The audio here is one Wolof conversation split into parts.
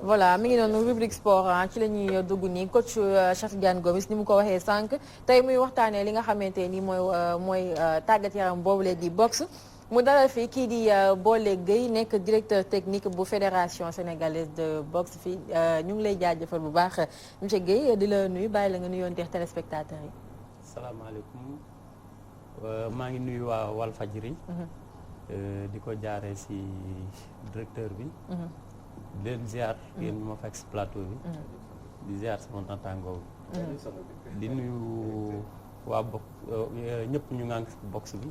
voilà mi ngi noonu rubrique sport ci la ñuy dugg nii coach Cheikh Tidiane Gomis ni mu ko waxee sànq tey muy waxtaanee li nga xamante ni mooy tàggat yaram boobule di boxe mu dalal fii kii di Bollé Gueye nekk directeur technique bu fédération sénégalaise de boxe fii ñu ngi lay jaajëfal bu baax monsieur Gueye di la nuyu bàyyi la nga nuyoonteex téléspectateurs yi. salaamaaleykum maa ngi nuyu waa Walfadjri. di ko jaaree ci directeur bi. di leen ziar yéen ñu ma fekk ci plateau bi. di ziar sama naataangoo bi. di nuyu waa ñëpp ñu ngi boxe bi.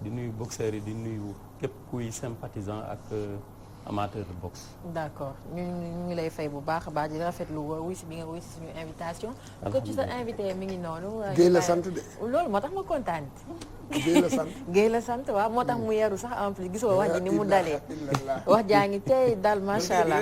di nuyu boxeurs yi di nuyu képp kuy sympathisant ak amateur de boxe. d'accord ñu ngi lay fay bu baax a baax di rafetlu wuy si bi nga wuy si suñu invitation. ko ci sa invité mi ngi noonu. Guèye la sant de. loolu moo tax ma kontaan. Guèye la sant Guèye la sant waaw moo tax mu yeru sax en plus gisoo wax ji ni mu dalee. wax jaa ngi tey dal macha allah.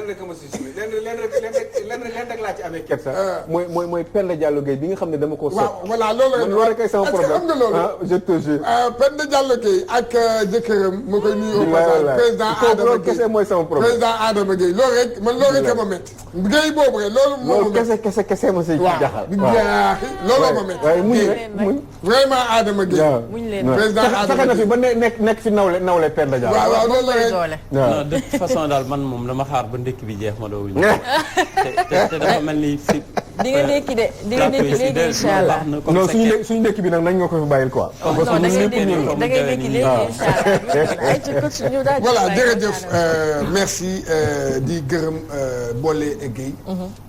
leen rek laa ci amee képp sax. mooy Penda Diallo Guèye bi nga xam ne dama koo. waaw voilà loolu rek ay sama problème est-ce que am nga loolu. je te jure. Penda Diallo Guèye ak jëkkëram ma koy nuyu au passage président Adama Guèye kese mooy sama problème. président Adama Guèye loolu rek man loolu rek ma métti. Guèye boobu rek loolu moo ma métti. kese ma si jaxal. waaw looloo ma métti. waaye muñ rek muñ. vraiment Adama Guèye. muñ leen président Adama na fi ba nekk fi nawle Penda Diallo. waaw loolu la rek. non de toute façon daal man moom dama xaar ba ndekki bi jeex ma doo wuñu. te dafa mel ni fi. di nga ndekki de di nga ndekki léegi incha allah. non suñu ndekki bi nag nañ nga ko fi bàyyil quoi. non da ngay ndekki léegi incha allah. ay ci coach ñu daal voilà jërëjëf merci di gërëm Bollé Gueye.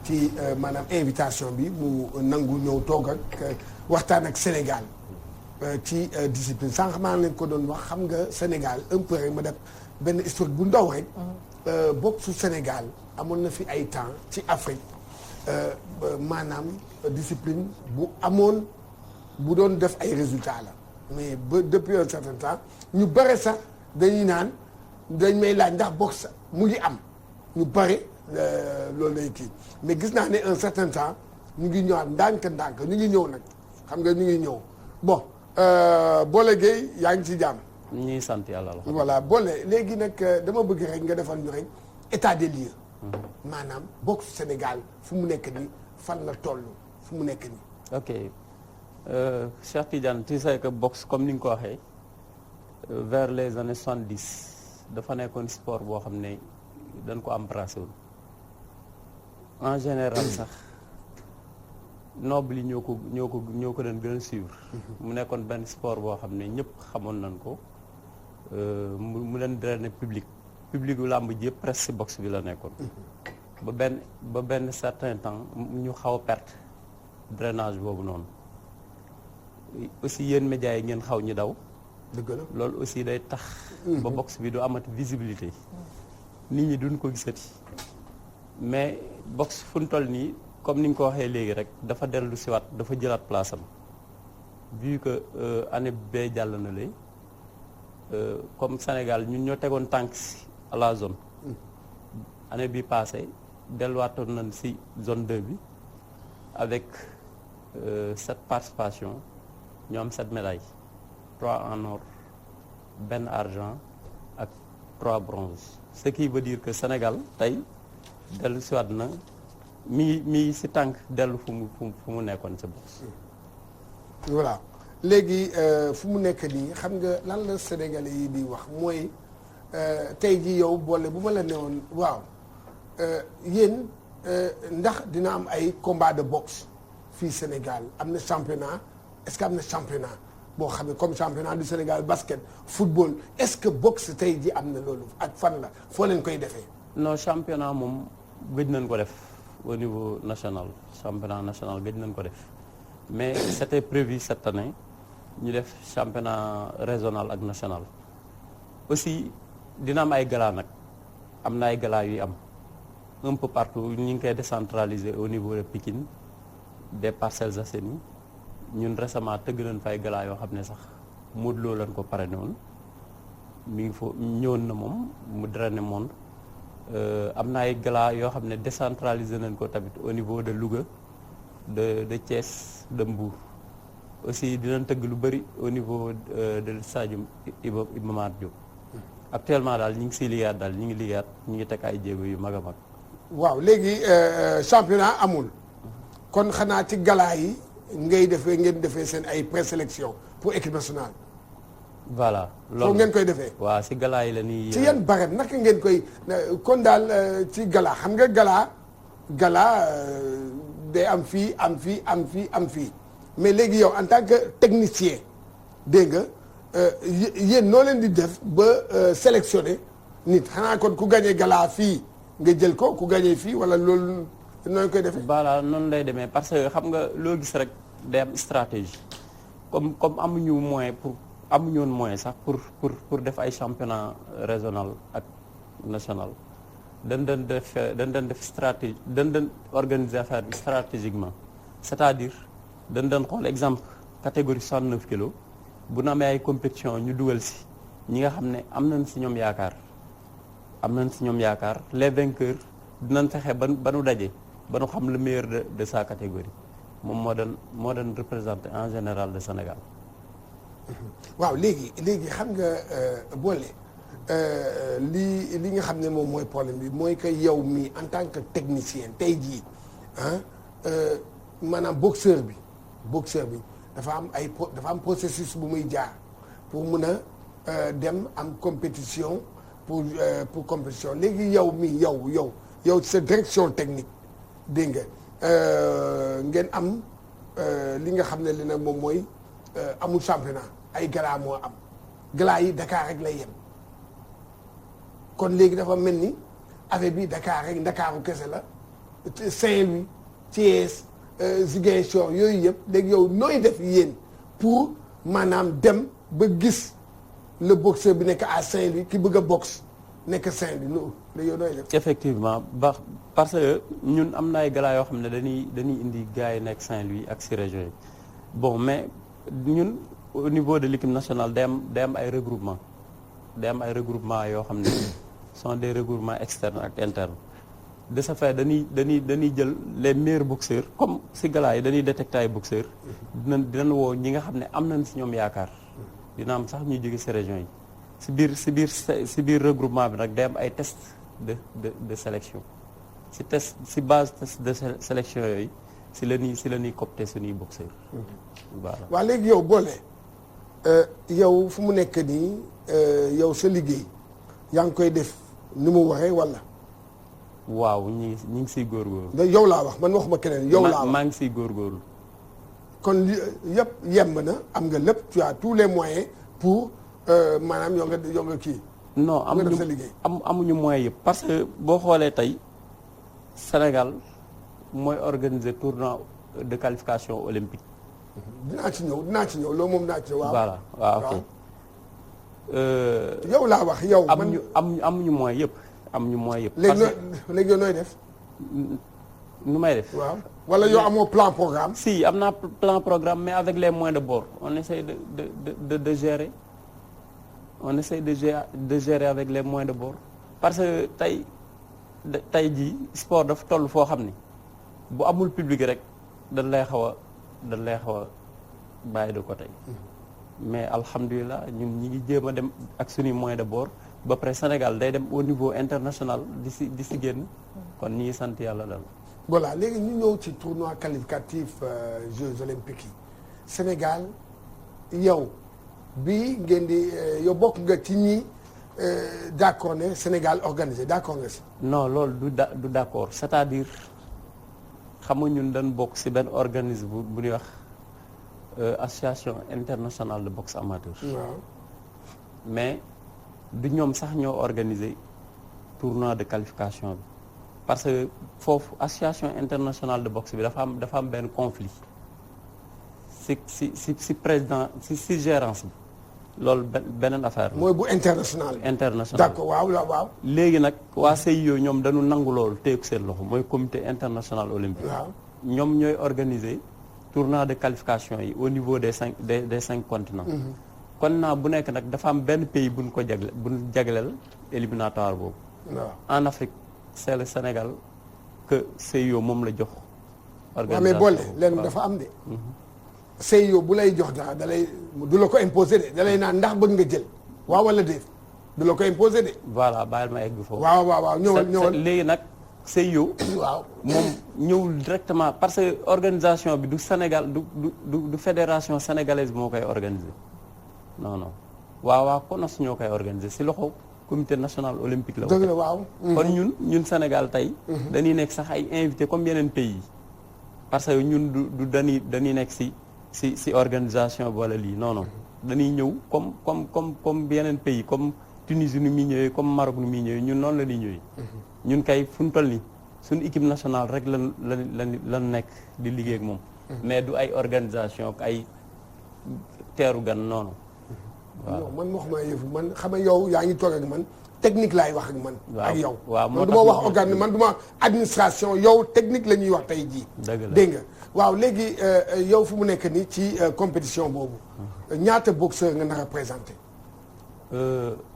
ci maanaam invitation bi mu nangu ñëw toog ak waxtaan ak Sénégal. ci discipline sànq maa ngi leen ko doon wax xam nga Sénégal un peu rek ma def benn historique bu ndaw rek. boxe Sénégal amoon na fi ay temps ci Afrique maanaam discipline bu amoon bu doon def ay résultats la mais ba depuis un certain temps ñu bare sax dañuy naan dañ may laaj ndax boxe mu ngi am ñu bare loolu lay kii mais gis naa ne un certain temps ñu ngi ñëwaat ndànk-ndànk ñu ngi ñëw nag xam nga ñu ngi ñëw bon. Bollé Gueye yaa ngi ci jàmm. ñu ngi sant yàlla la. voilà Bollé léegi nag dama bëgg rek nga defal ñu rek état des lieux. maanaam boxe Sénégal fu mu nekk nii fan la toll fu mu nekk nii. ok Cheikh Tidiane tu sais que boxe comme ni nga ko waxee vers les années 70 dafa nekkoon sport boo xam ne dañ ko embrassé woon en général sax. noble yi ñoo ko doon gën a suivre. mu nekkoon benn sport boo xam ne ñëpp xamoon nañ ko mu leen drainer public bu làmb ji yëpp presque ci boxe bi la nekkoon. ba benn certain temps ñu xaw a perte drainage boobu noonu aussi yéen médias yi ngeen xaw ñu daw. dëgg la loolu aussi day tax. ba boxe bi du amati visibilité. nit ñi duñ ko gisati mais boxe fu ñu toll nii. comme ni nga ko waxee léegi rek dafa dellu siwaat dafa jëlaat place am vu que année bee jàll na lay comme Sénégal ñun ñoo tegoon tànk si à la zone année bi passé delluwaatoon nañ si zone 2 bi avec 7 participations ñu am 7 médailles 3 en or benn argent ak 3 bronze ce qui veut dire que Sénégal tey dellu siwaat na mi si tànk dellu fu mu nekkoon sa boxe. voilà léegi fu mu nekk nii xam nga lan la Sénégalais yi di wax mooy tey ji yow Bollé bu ma la newoon waaw yéen ndax dina am ay combat de boxe fii Sénégal am na championnat est-ce que am na championnat boo xam ne comme championnat du Sénégal basket football est-ce que boxe tey ji am na loolu ak fan la foo leen koy defee. non championnat moom gëj nañ ko def. au niveau national championnat national gëj nañ ko def mais c'était prévu cette année ñu def championnat régional ak national aussi dina am ay gala nag am na ay gala yuy am un peu partout ñu ngi koy décentraliser au niveau de Pikine des Parcelles Assainies ñun récemment tëgg nañ fa ay gala yoo xam ne sax Modou Lo lañ ko parrainé woon mi ngi fo ñëwoon na moom mu drainer monde am na ay gala yoo xam ne décentralisé nañ ko tamit au niveau de Louga de Thiès de Mbour aussi dinañ tëgg lu bëri au niveau de stadium Iba Mar Diop actuellement daal ñu ngi siy liggéeyaat daal ñu ngi liggéeyaat ñu ngi teg ay jéego yu mag a mag waaw léegi championnat amul kon xanaa ci gala yi ngeen defee seen ay présélection pour équipe nationale. voilà foofu ngeen koy defee. waaw si gala yi la ñuy. ci yan barème naka ngeen koy kon daal ci gala xam nga gala day am fii am fii mais léegi yow en tant que technicien dégg nga yéen noo leen di def ba sélectionner nit xanaa kon ku gagné gala fii nga jël ko ku gagné fii wala loolu nooy koy defee. voilà noonu lay demee parce que xam nga loo gis rek day am stratégie comme amuñu moyen amuñu woon moyen sax pour def ay championnat régional ak national dañ def stratégie dañ doon organiser affaire bi stratégiquement c'est-à-dire dañ doon xool exemple catégorie 69 kilos bu na amee ay compétition ñu dugal si ñi nga xam ne am nañ si ñoom yaakaar les vainqueurs dinañ fexe ba nu daje ba nu xam le meilleur de sa catégorie moom moo doon représenté en général de Sénégal. waaw léegi xam nga boole li nga xam ne moom mooy problème bi mooy que yow mi en tant que technicien tey jii maanaam boxeur bi dafa am processus bu muy jaar pour mun a dem am compétition pour compétition léegi yow mi yow sa direction technique dégg nga ngeen am li nga xam ne li nag moom mooy amul championnat ay gala moo am gala yi Dakar rek lay yem kon léegi dafa mel ni affaire bi Dakar rek Ndakaaru kese la Saint-Louis Thiès Ziguinchor yooyu yëpp léegi yow nooy def yéen pour maanaam dem ba gis le boxeur bi nekk à Saint-Louis ki bëgg a boxe nekk Saint-Louis loolu yow nooy def. effectivement parce que ñun am na ay gala yoo xam ne dañuy indi gars yi nekk Saint-Louis ak si région yi bon mais ñun au niveau de l'équipe nationale day am ay regroupement yoo xam ne sont des regroupements externes ak internes de ce fait dañuy jël les meilleurs boxeurs comme si gala yi dañuy détecter ay boxeurs dinañ woo ñi nga xam ne am nañ si ñoom yaakaar dina am sax ñuy jóge si région yi si biir regroupement bi nag day am ay test de sélection si base test de sélection yooyu si la ñuy copter suñuy boxeurs. voilà waaw léegi yow boole yow fu mu nekk nii yow sa liggéey yaa ngi koy def ni mu waxee wala. waaw ñi ngi siy góorgóorlu. yow laa wax man waxuma keneen yow laa wax maa ngi siy góorgóorlu. kon li yëpp yemb na am nga lépp tu as tous les moyens pour maanaam yoo nga kii. non amuñu moyens yëpp parce que boo xoolee tey Sénégal mooy organiser tournoi de qualification olympique. dinaa ci ñëw loolu moom dinaa ci ñëw. waaw voilà waaw ok. yow laa wax yow. amuñu moyens yëpp. amuñu moyens yëpp. léegi yow nooy def. nu may def. waaw wala yow amoo plan programme. si am naa plan programme mais avec les moyens de bord on essaie de gérer on essaie de gérer avec les moyens de bord parce que tey jii sport dafa toll foo xam ni bu amul public rek dañ lay xaw a bàyyi de côté mais alhamdulilah ñun ñi ngi jéem a dem ak suñuy moyens de bord ba pare Sénégal day dem au niveau international di si génn kon ñi ngi sant yàlla daal. voilà léegi ñu ñëw ci tournoi qualificatif Jeux olympiques yi Sénégal yow bi ngeen di yow bokk nga ci ñi d'accord ne Sénégal organisé d'accord nga si. non loolu du d'accord c'est-à-dire xam nga ñun dañ bokk si benn organisme bu ñuy wax association internationale de boxe amateur. waaw mais du ñoom sax ñoo organiser tournoi de qualification bi. parce que foofu association internationale de boxe bi dafa am benn conflit si président si gérance bi loolu beneen affaire la. mooy bu international bi. international d'accord waaw. léegi nag waa CIO ñoom dañu nangu loolu teeku seen loxo mooy comité international olympique. waaw ñoom ñooy organiser tournoi de qualification yi au niveau des cinq continents. continent bu nekk nag dafa am benn pays buñ ko jagleel éliminatoire boobu. waaw en Afrique. c'est le Sénégal que CIO moom la jox. organisation mais boole leen dafa am de. CIO bu lay jox dara du la ko imposer de da lay naan ndax bëgg nga jël waaw wala déet du la ko imposer de. voilà bàyyil ma egg foofu. waaw ñëwal léegi nag CIO. waaw moom ñëwul directement parce que organisation bi du Sénégal du fédération sénégalaise moo koy organiser non non waa CONOS ñoo koy organiser si loxo comité national olympique la. dëgg la waaw. kon ñun Sénégal tey. dañuy nekk sax ay invité comme yeneen pays yi parce que ñun du dañuy nekk si organisation wala lii non non dañuy ñëw comme yeneen pays comme Tunisie nu muy ñëwee comme Maroc nu muy ñëwee ñun noonu la ñuy ñëwee. ñun kay fu ñu toll nii suñu équipe nationale rek lan nekk di liggéey ak moom. mais du ay organisation ak ay teeru gan noonu. waaw non man waxuma yëfu man xam nga yow yaa ngi toog ak man technique laay wax ak man. ak yow waaw man du ma wax organe man du ma administration yow technique la ñuy wax tey jii. dégg nga waaw léegi yow fu mu nekk nii ci compétition boobu. ñaata boxeur nga nar a présenté.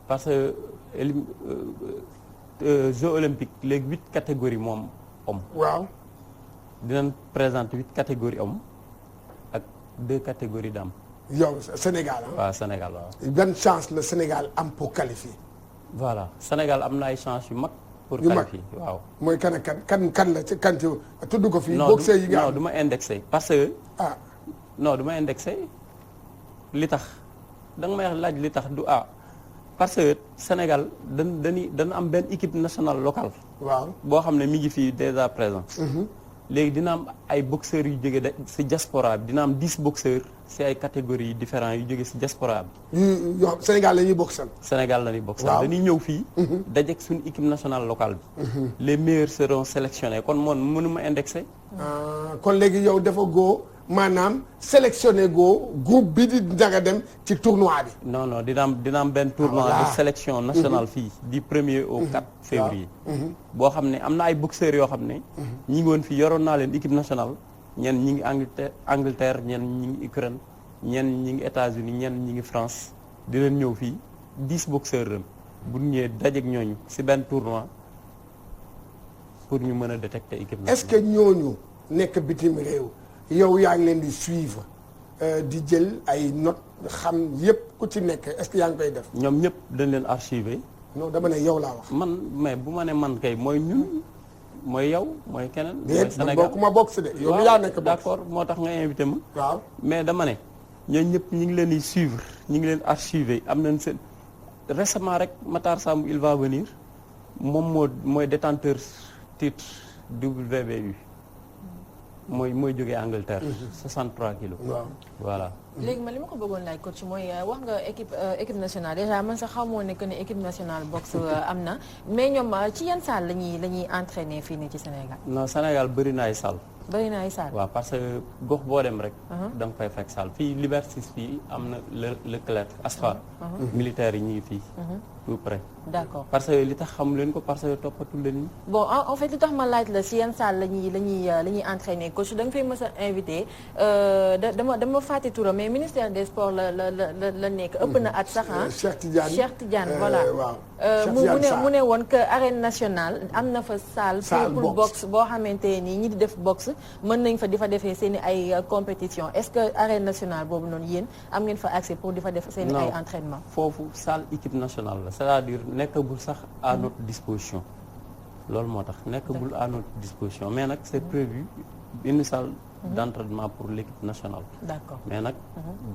parce que Jeux olympiques léegi 8 catégories moom homme. waaw. dinañ présenter 8 catégories homme ak 2 catégories dames. yow Sénégal ah. waaw Sénégal waaw. ban chance la Sénégal am pour qualifier. voilà Sénégal am na ay chance yu mag. pour yu mag qualifier waaw. mooy kan la ci kan tudd ko fii. non boxeur yi nga non am du ma indexé parce que. ah non du ma indexé li tax da nga may laaj li tax du parce que Sénégal dana am benn équipe nationale locale. waaw boo xam ne mi ngi fii déjà présent. léegi dina am ay boxeurs yu jóge si diaspora bi dina am 10 boxeurs si ay catégories différents yu jóge si diaspora bi. yoo Sénégal la ñuy boxal. Sénégal la ñuy boxal. waaw dañuy ñëw fii. dajeeg suñu équipe nationale locale bi. les meilleurs seront sélectionnés kon man mënuma indexé. kon léegi yow dafa góo maanaam sélectionné goo groupe bi di njaga dem ci tournoi bi. non non dina am benn tournoi voilà. de sélection nationale fii du 1er au 4 février. boo xam ne am na ay boxeurs yoo xam ne. ñi ngi woon fii yoroon naa leen équipe nationale ñenn ñi ngi Angleterre ñenn ñi ngi Ukraine ñenn ñi ngi États-Unis ñenn ñi ngi France di leen ñëw fii 10 boxeurs ren bu ñu ñëwee dajeeg ñooñu si benn tournoi pour ñu mën a détecter équipe nationale. est-ce que ñooñu nekk bitim réew yow yaa ngi leen di suivre di jël ay notes xam yépp ku ci nekk est-ce que yaa ngi koy def. ñoom ñëpp dañ leen archiver. non dama ne yow laa wax. man mais bu ma ne man kay mooy ñun mooy yow mooy keneen. mooy déet man Sénégal bokkuma boxe de. yow yaa nekk boxe d'accord moo tax nga invité ma. waaw mais dama ne ñooñu ñëpp ñu ngi leen di suivre ñu ngi leen archiver am nañ seen récemment rek Matar Samb il va venir moom mooy détenteur titre WBU mooy jógee Angleterre. 63 kilos. waaw voilà. léegi man li ma ko bëggoon laaj coach mooy wax nga équipe nationale déjà man sax xamoo ne que ne équipe nationale boxe am na mais ñoom ci yan salle la ñuy entraîner fii nii ci Sénégal. non Sénégal bëri na ay salle. bëri na ay salle. waaw parce que gox boo dem rek. da nga fay fekk salle fii Liberté 6 fii am na Leclerc Asphalt. militaires yi ñu ngi fii. tout près. d'accord parce que li tax xamu leen ko parce que toppatul leen ni. bon en fait li tax ma laaj la si yan salle la ñuy entraîner coach da nga fay mës a invité dama fàtte turam mais ministère des sports la nekk ëpp na at sax ah. Cheikh Tidiane voilà. waaw mu ne woon que arène nationale am na fa salle pour boxe boo xamante nii ñi di def boxe mën nañ fa di fa defee seen i ay compétition est-ce que arène nationale boobu noonu yéen am ngeen fa accès pour di fa def seen i ay entraînement. foofu salle équipe nationale la c'est-à-dire nekkagul sax à notre disposition loolu moo tax nekkagul à notre disposition mais nag c'est prévu une salle d'entraînement pour l'équipe nationale. D'accord mais nag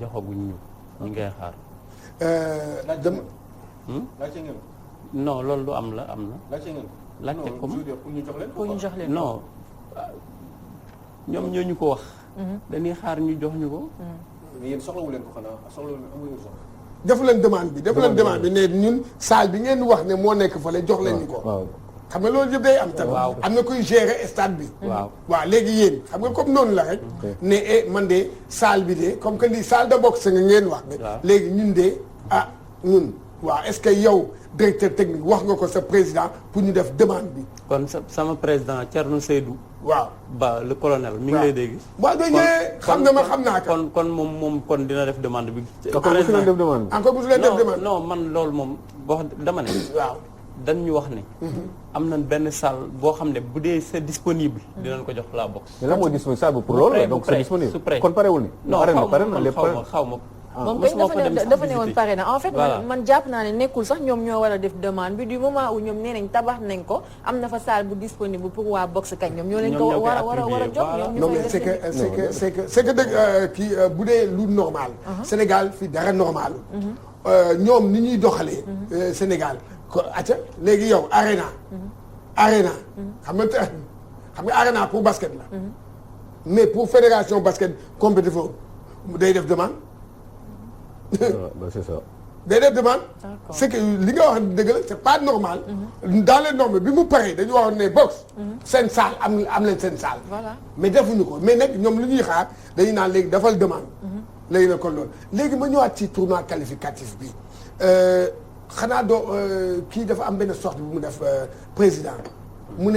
joxaguñ ñu ngay xaar. laajte ngeen. non loolu lu am na. laajte ngeen. laajte comme pour ñu jox leen. pour ñu jox leen non ñoom ñoo ñu ko wax. dañuy xaar ñu jox ñu ko. mais yéen soxlawu leen ko xanaa soxlawu leen amuñu soxla. defu leen demande bi defu leen demande bi ne ñun salle bi ngeen wax ne moo nekk fële jox leen ñu ko. xam nga loolu yëpp day am tamit. waaw am na kuy gérer stade bi. waaw léegi yéen xam nga comme noonu la rek. ne man de salle bi de comme que lii salle de boxe nga ngeen wax. léegi ñun de ñun waaw est-ce que yow directeur technique wax nga ko sa président pour ñu def demande bi. kon sama président Thierno Seydou. waaw Ba le colonel mi ngi lay dégg. waaw dañuy xam nga ma xam naa ko. kon moom kon dina def demande bi. encore mosu leen def demande. encore mosu leen def demande. non man loolu moom wax dama ne. waaw. dañ ñu wax ne. am nañ benn salle boo xam ne bu dee c'est disponible. dinañ ko jox la boxe. mais lan mooy disponible salle pour loolu donc c'est disponible. su prêt kon parewul ni. non xaw ma moom kay dafa ne woon pare na en fait Voilà. man jàpp naa ne nekkul sax ñoom ñoo war a def demande bi du moment où ñoom nee nañ tabax nañ ko am na fa salle bu disponible pour waa box kañ ñoom ñoo leen ko war a jox ñoom ñu non koy mais def c'est que dëgg kii bu dee lu normal. Sénégal fii dara normal. ñoom ni ñuy doxalee. Sénégal ko acca léegi yow arena. arena. xam nga arena pour basket la. mais pour fédération basket compétition day def demande. c'est ça. day def demande. D'accord. c'est que li nga wax dëgg la c'est pas normal. dans les normes bi mu paree dañu waxoon ne box. seen salle am leen seen salle. Voilà. mais defuñu ko mais nag ñoom lu ñuy xaar dañuy naan léegi dafal demande. léegi nag kon loolu léegi ma ñëwaat ci tournoi qualificatif bi xanaa doo kii dafa am benn sorte bu mu def président mu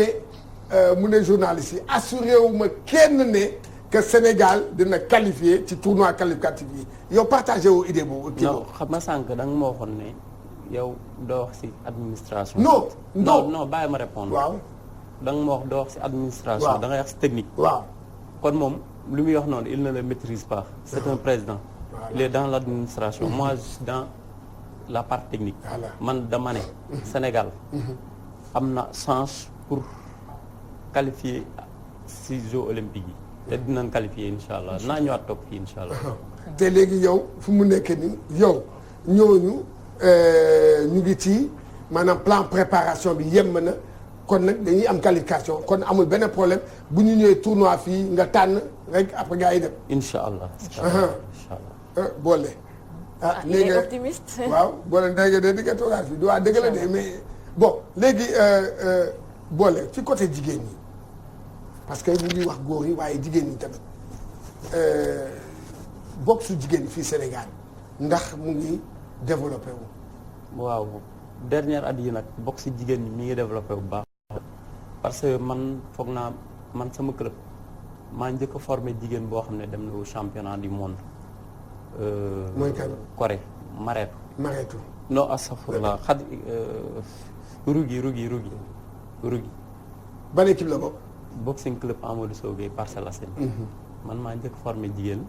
ne journaliste yi assuré wu ma kenn ne que Sénégal dina qualifié ci tournoi qualificatif yi yow partagé wu idée boobu. kii non xam nga sànq da nga ma waxoon ne yow doo wax ci administration. non bàyyi ma répondre. waaw da nga ma wax doo wax ci administration. waaw da ngay wax ci technique. waaw. kon moom lu muy wax noonu il ne le maîtrise pas. c'est un président. Voilà. Il est dans l'administration. Moi je suis dans la partie technique. Voilà. man dama ne. Sénégal. am na chance pour qualifier ci Jeux olympiques yi. te dinañ qualifier incha allah naa ñëwaat toog fii incha allah. te léegi yow fu mu nekk nii yow ñooñu ñu ngi ci maanaam plan préparation bi yemb na kon nag dañuy am qualification kon amul benn problème bu ñu ñëwee tournoi fii nga tànn rek après gars yi dem. incha allah. incha allah. boole. il est optimiste. waaw boole ndege de di nga toogaat fii du waa dëgg la de mais bon léegi boole ci côté jigéen ñi parce que ñu ngi wax góor yi waaye jigéen ñi tamit boxe jigéen fii Sénégal ndax mu ngi développé wu. waaw dernière at yi nag boxe jigéen ñi mi ngi développé bu baax. parce que man foog naa man sama club maa njëkk a formé jigéen boo xam ne dem na au championnat du monde. mooy kan Corée Mareetu. Mareetu. non astafurlah xad Rugi. ban équipe la bokk. boxing club Amadou Sow Gueye Parcelles Assainies. man maa njëkk formé jigéen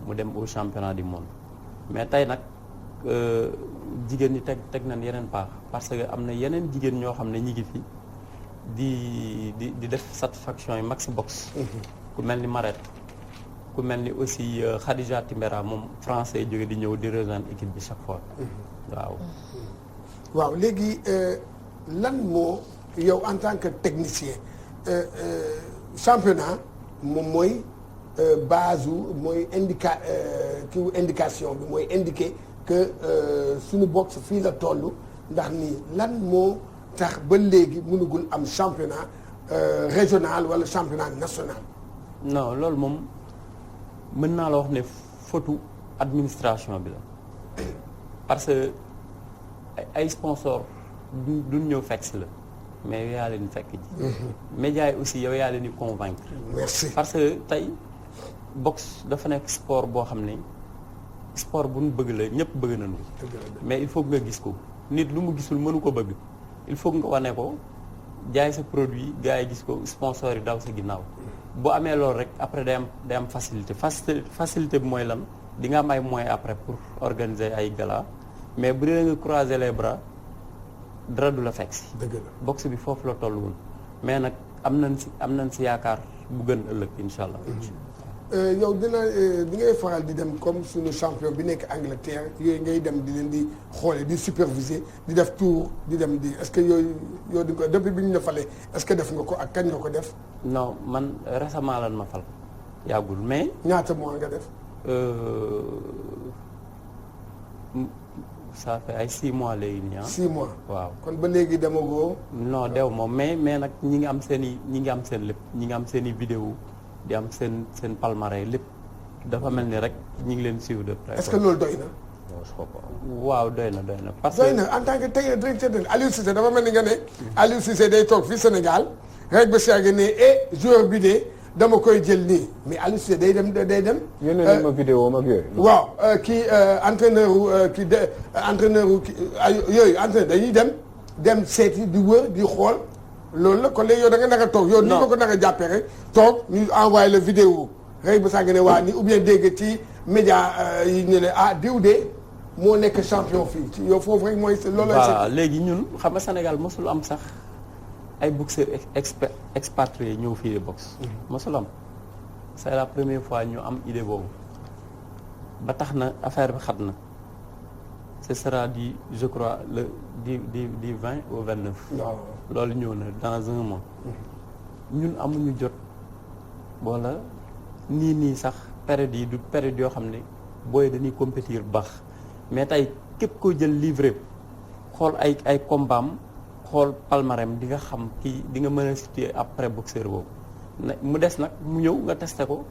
mu dem au championnat du monde mais tey nag jigéen ñi teg nañ yeneen paax parce que am na yeneen jigéen ñoo xam ne ñi ngi fi di def satisfaction yi max box. ku mel ni Maret ku mel ni aussi Khadija Timbera moom français yi jóge di ñëw di rejoindre équipe bi chaque fois. waaw léegi lan moo yow en tant que technicien championnat moom mooy base mooy indication bi mooy indiquer que suñu boxe fii la toll ndax nii lan moo tax ba léegi mënugul am championnat régional wala championnat national. non loolu moom mën naa la wax ne faute administration bi la parce que ay sponsor duñ ñëw fekk si la mais yow yaa leen fekk ji. médias yi aussi yow yaa leen di convaincre. merci parce que tey boxe dafa nekk sport boo xam ne sport bu ñu bëgg la ñëpp bëgg nañu ko. mais il faut nga gis ko nit lu mu gisul mënu ko bëgg il faut nga wane ko jaay sa produit gars yi gis ko sponsor yi daw sa ginnaaw. boo amee loolu rek après day am facilité bi mooy lan di nga am ay moyens après pour organiser ay gala mais bu dee nga croiser les bras dara du la fekk si. dëgg la boxe bi foofu la toll woon mais nag am nañ si yaakaar bu gën ëllëg incha allah. yow di ngay faral di dem comme suñu champion bi nekk Angleterre yooyu ngay dem di leen di xoole di superviser di def tour di dem di est-ce que yooyu di ko depuis bi ñu la falee est-ce que def nga ko ak kañ nga ko def. non man récemment lan ma fal yàggul mais. ñaata mois nga def. ça fait ay 6 mois léegi nii ah. 6 mois waaw kon ba léegi demagoo. non dew moom mais nag ñi ngi am seen lépp ñi ngi am seen i vidéo di am seen palmarès lépp dafa mel ni rek ñi ngi leen suivre de près. est-ce que loolu doy na. waaw doy na parce que doy na en tant que tey directeur de Aliou Cissé dafa mel ni nga ne. Aliou Cissé day toog fii Sénégal rek ba saa ne joueur bi de dama koy jël nii mais Aliou Cissé day dem. yónnee nañ ma vidéo am ak yooyu. waaw kii entraîneur yooyu entraîneur dañuy dem seeti di wër di xool loolu la kon léegi yow da nga naka toog. yow ni nga ko naka jàppee rek toog ñu envoyé la vidéo rek ba saa nga ne waa ni ou bien dégg ci média yi ñu ne diw de moo nekk champion fii ci yow foofu rek mooy loolu voilà léegi ñun xam nga Sénégal mosul am sax ay boxeurs expatriés ñëw fii de boxe mosul am c'est la première fois ñu am idée boobu ba tax na affaire bi xat na ce sera du je crois le du 20 au 29 loolu ñëw na dans un mois ñun amuñu jot wala nii sax période yi du période yoo xam ne booy dañuy compétir bu baax mais tey képp koo jël livre xool ay combaam xool palmarèm di nga xam kii di nga mën a situer après boxeur boobu mu des nag mu ñëw nga testé ko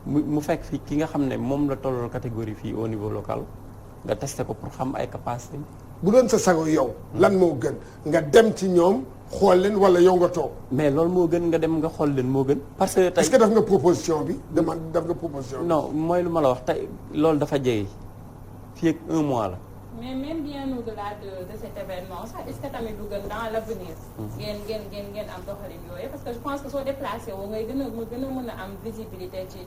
mu fekk fii ki nga xam ne moom la tollool catégorie fii au niveau local nga testé ko pour xam ay capacité bu doon sa sago yow lan moo gën nga dem ci ñoom xool leen wala yow nga toog mais loolu moo gën nga dem nga xool leen moo gën parce que tey est-ce que def nga proposition bi demande def nga proposition non mooy lu ma la wax tey loolu dafa jege fii ak un mois la mais même bien au-delà de cet événement sax est-ce que tamit du gën dans l'avenir ngeen am doxalin yooyu parce que je pense que soo déplacé woo ngay gën a mën a am visibilité ci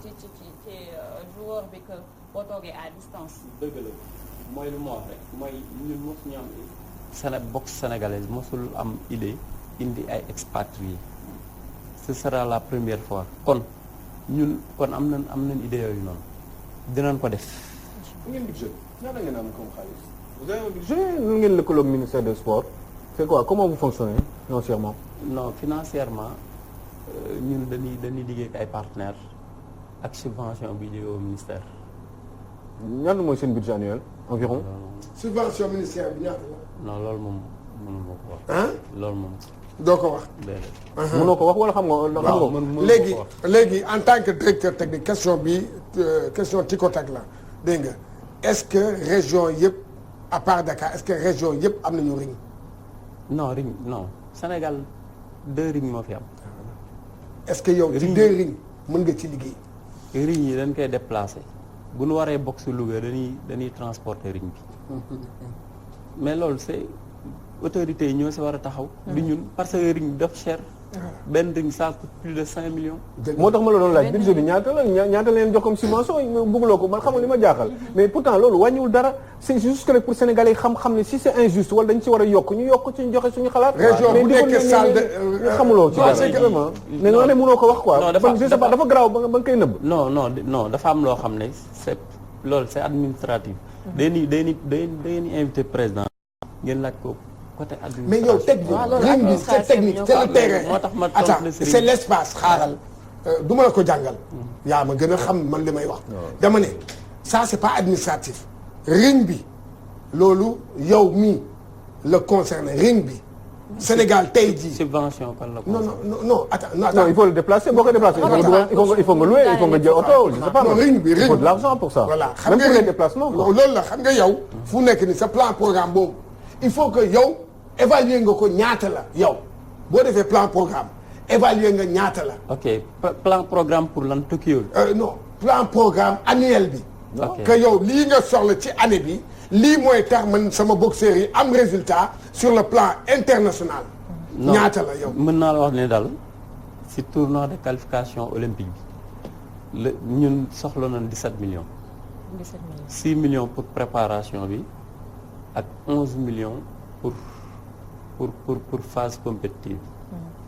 joueur bi que boo toogee à distance. dëgg la mooy lu ma wax rek mooy ñun mosuñu am boxe sénégalaise mosul am idée indi ay expatriés ce sera la première fois kon am nañ idée yooyu noonu dinañ ko def. ngeen budget ñaata ngeen am comme xaalis. vous avez un budget nu ngeen lëkkaloog ministère des sports c'est quoi comment vous fonctionnez financièrement. non financièrement ñun dañuy liggéey ak ay partenaires ak subvention bi jógee au ministère. ñaata mooy seen budget annuel environ. subvention ministère bi ñaata la. non loolu moom mënu ma ko wax. loolu moom. doo ko wax. déedéet. mënoo ko wax wala xam nga. léegi en tant que directeur technique question bi question Tic-Tac la dégg nga est-ce que région yëpp à part Dakar est-ce que région yëpp am nañu ring. non ring non Sénégal 2 ring moo fi am. est-ce que yow ci 2 ring mën nga ci liggéey. ring yi dañ koy déplacer bu nu waree boxe Louga dañuy transporter ring bi mais loolu c'est autorités yi ñoo si war a taxaw. du ñun parce que ring daf cher. benn ring ça coûte plus de 5 millions. moo tax ma la doon laaj budget bi ñaata leen jox comme subvention bëgguloo ko man xam nga li ma jaaxal mais pourtant loolu wàññiwul dara c'est juste que rek pour Sénégalais yi xam ne si c'est injuste wala dañ ci war a yokk ñu yokk ci joxe suñu xalaat. région bu nekk salle de xamuloo ci vraiment mais noonu ne mënoo ko wax quoi. non dafa garaaw ba nga koy nëbb. non dafa am loo xam ne c'est administratif. dañuy invité président ngeen laaj ko. côté mais yow technique c'est technique c'est le terrain. moo tax ma attends c'est l'espace xaaral du ma la ko jàngal. yaa ma gën a xam man li may wax. dama ne ça c'est pas administratif. ring bi loolu yow mii la concerné ring bi. Sénégal tey jii. subvention kan la. non attends non il faut le déplacer boo ko déplacer. il faut nga louer il faut nga jël oto. je sais pas non ring bi il faut de l'argent pour ça. voilà xam même nga pour les déplacements. loolu la xam nga yow. fu nekk ni sa plan programme boobu il faut que yow. évaluer nga ko ñaata la yow boo defee plan programme évaluer nga ñaata la. ok plan programme pour lan Tokyo. non plan programme annuel bi. que yow lii nga soxla ci année bi lii mooy tax man sama boxeur yi am résultat sur le plan international. ñaata la yow. mën naa la wax ne daal ci tournoi de qualification olympique bi la ñun soxla nañ 17 millions. 17 millions 6 millions pour préparation bi ak 11 millions pour phase compétitive.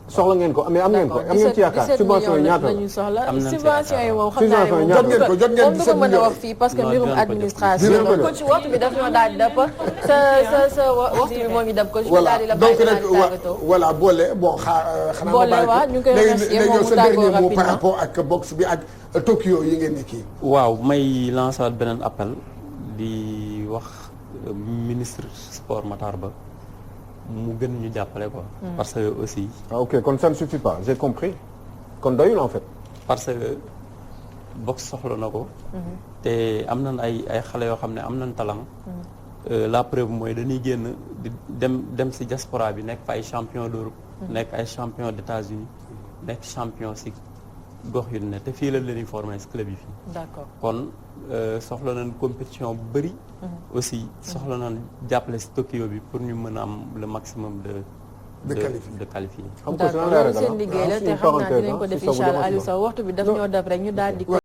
soxla ngeen ko mais am ngeen ko am ngeen ci yaakaar subvention yi ñaata la am nañ subvention yi moom xam naa ne jot ngeen ko jot ngeen moom du ko mën a wax fii parce que mbirum administration la ko ci waxtu bi daf ñoo daal di dëpp sa waxtu bi moo ngi dem ko ci daal di la donc bàyyi nag voilà boole bon xanaa boole waa ñu ngi koy remercier moom mu sa tàggoo dernier mot par rapidement rapport ak boxe bi ak Tokyo yi ngeen nekki waaw may lancer beneen appel di wax ministre sport Matar Ba mu gën ñu jàppale quoi. parce que aussi. ah ok kon ça ne suffit pas j'ai compris kon doyul en fait. parce que boxe soxla na ko. te am nañ ay xale yoo xam ne am nañ talent. la preuve mooy dañuy génn di dem ci diaspora bi nekk fa ay champion d'Europe. nekk ay champion d'États-Unis nekk champion ci gox yu ne te fii la leen di former ci club yi fii. d'accord kon soxla nañ compétition bu bëri. aussi soxla nañ jàppale ci Tokyo bi pour ñu mën a am le maximum de qualifiés. d'accord loolu seen liggéey la te xam naa dinañ ko def incha allah Aliou Sow waxtu bi daf ñoo def rek ñu daal di ko